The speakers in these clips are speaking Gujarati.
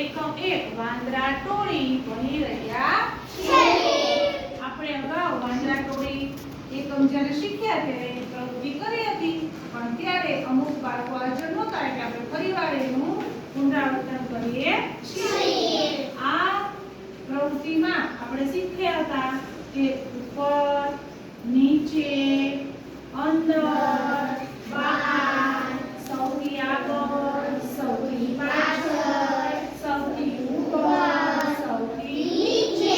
એકમ 1 વાંદરા ટોળી ભણી રહ્યા છીએ. આપણે અગાઉ વાંદરા ટોળી એકમ જ્યારે શીખ્યા ત્યારે પ્રવૃત્તિ કરી હતી, પણ ત્યારે અમુક બાળકો હાજર નહોતા એટલે આપણે ફરીવાર એનું પુનરાવર્તન કરીએ છીએ. આ પ્રવૃત્તિમાં આપણે શીખ્યા હતા કે ઉપર, નીચે, અંદર, બહાર, સૌથી આગળ, સૌથી પાછળ, સૌથી ઉપર, સૌથી નીચે,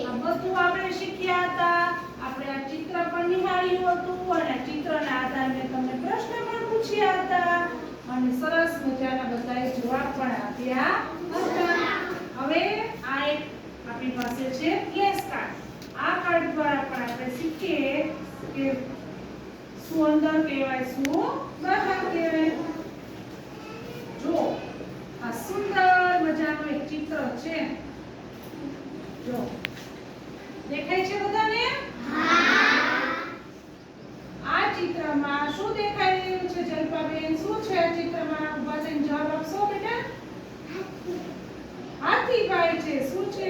આ બધું આપણે શીખ્યા હતા. આપણે આ ચિત્ર પણ નિહાળ્યું હતું અને ચિત્રના આધારે મેં તમને પ્રશ્ન પણ પૂછ્યા હતા અને સરસ મજાના બધાએ જવાબ પણ આપ્યા હતા. હવે આ એક આપણી પાસે છે ફ્લેશ કાર્ડ. આ કાર્ડ દ્વારા પણ આપણે શીખીએ કે શું અંદર કહેવાય, શું બહાર કહેવાય. જો આ સુંદર મજાનું એક ચિત્ર છે. જો દેખાય છે બધાને? આ ચિત્રમાં શું દેખાઈ રહ્યું છે જલ્પાબેન? શું છે આ ચિત્રમાં? ઊભા થઈને જવાબ આપશો બેટા. હાથીભાઈ છે. શું છે?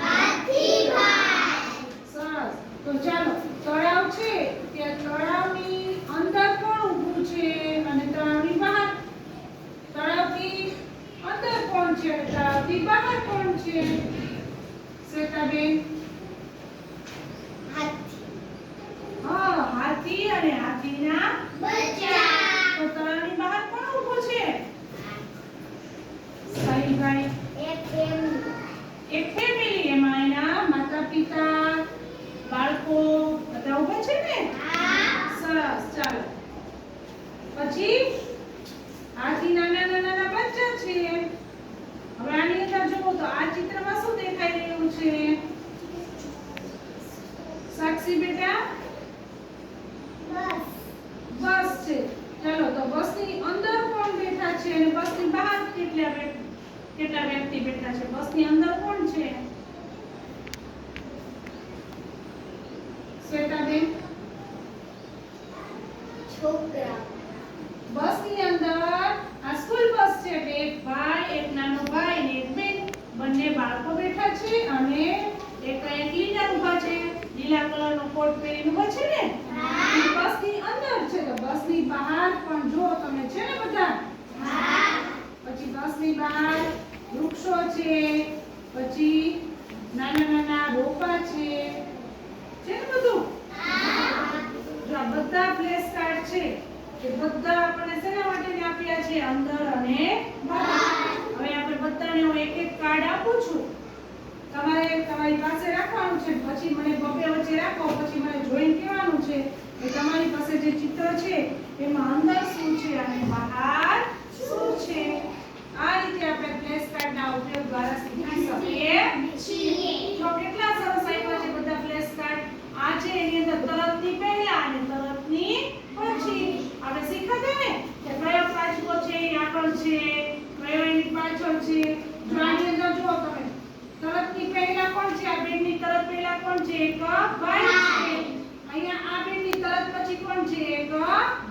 હાથીભાઈ. સરસ. તો ચાલો, તળાવ છે ત્યાં તળાવની અંદર કોણ ઊભું છે અને તળાવની બહાર? તળાવની અંદર કોણ છે? તળાવની બહાર કોણ છે? શ્વેતાબેન? હાથી અને હાથીના બચ્ચા. તો તળાવની બહાર કોણ ઊભું છે? સાહિલભાઈ? એક ફેમિલી, એમાં એના માતા પિતા, બાળકો બધા ઊભા છે ને? સરસ. ચાલો, પછી હાથી નાના નાના બચ્ચા છે. હવે આની અંદર જુઓ તો આ ચિત્રમાં શું દેખાઈ રહ્યું છે? સાક્ષી બેટા? બસ છે. ચાલો, તો બસની અંદર કોણ બેઠા છે અને બસની બહાર કેટલા વ્યક્તિ બેઠા છે? બસની અંદર કોણ છે? શ્વેતાબેન? છોકરા. બસની અંદર આ સ્કૂલ બસ છે એટલે એક ભાઈ, એક નાનો ભાઈ ને એક બેન, બંને બાળકો બેઠા છે અને એક લીલા ઊભા છે. લીલા કલરનો કોટ પહેરીને ઊભા છે ને? બસની અંદર છે. તો બસની બહાર પણ જો તમે છે ને બધા? પછી બસની બહાર વૃક્ષો છે, પછી નાના નાના રોપા છે ને બધું? જો આ બધા ફ્લેશ કાર્ડ છે એ બધા આપણને શેના માટે આપ્યા છે? અંદર અને બહાર. હવે આપણે બધાને હું એક એક કાર્ડ આપું છું. તમારે તમારી પાસે રાખવાનું છે. પછી મને બબે વચ્ચે રાખો. પછી મને જોઈને કહેવાનું છે કે તમારી પાસે જે ચિત્ર છે એમાં અંદર શું છે અને બહાર શું છે. આ રીતે આપણે ફ્લેશ કાર્ડના ઉપયોગ દ્વારા શીખી શકીએ છીએ. તો કેટલા સરસ આવ્યા છે બધા ફ્લેશ કાર્ડ. આ છે એની અંદર તરતની પહેલા અને તરતની પછી. આપણે શીખ્યા ને કે કયો કાચબો છે એ આગળ છે, કયો એની પાછળ છે. જો આની અંદર જુઓ તમે, તરતની પહેલા કોણ છે? આ બેનની તરત પહેલા કોણ છે? એક ભાઈ છે. અહીંયા આ બેનની તરત પછી કોણ છે? એક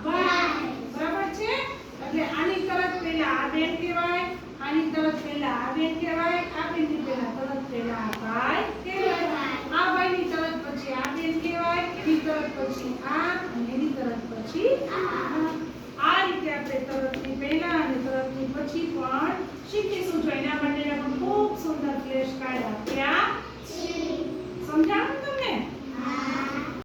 ભાઈ. બરાબર છે? એટલે આની તરત પહેલા આ બેન કહેવાય, આની તરત પહેલા આ બેન કહેવાય, આ બેનની પહેલા તરત પહેલા આ ભાઈ કહેવાય. આ ભાઈની તરત પછી આ બેન કહેવાય, એની તરત પછી આ અને એની તરત પછી આ રીતે આપણે તરતની પહેલા અને તરતની પછી પણ શીખીશું. જો એના માટેના પણ ખૂબ સુંદર ફ્લેશ કાર્ડ આપ્યા છે. સમજાણું?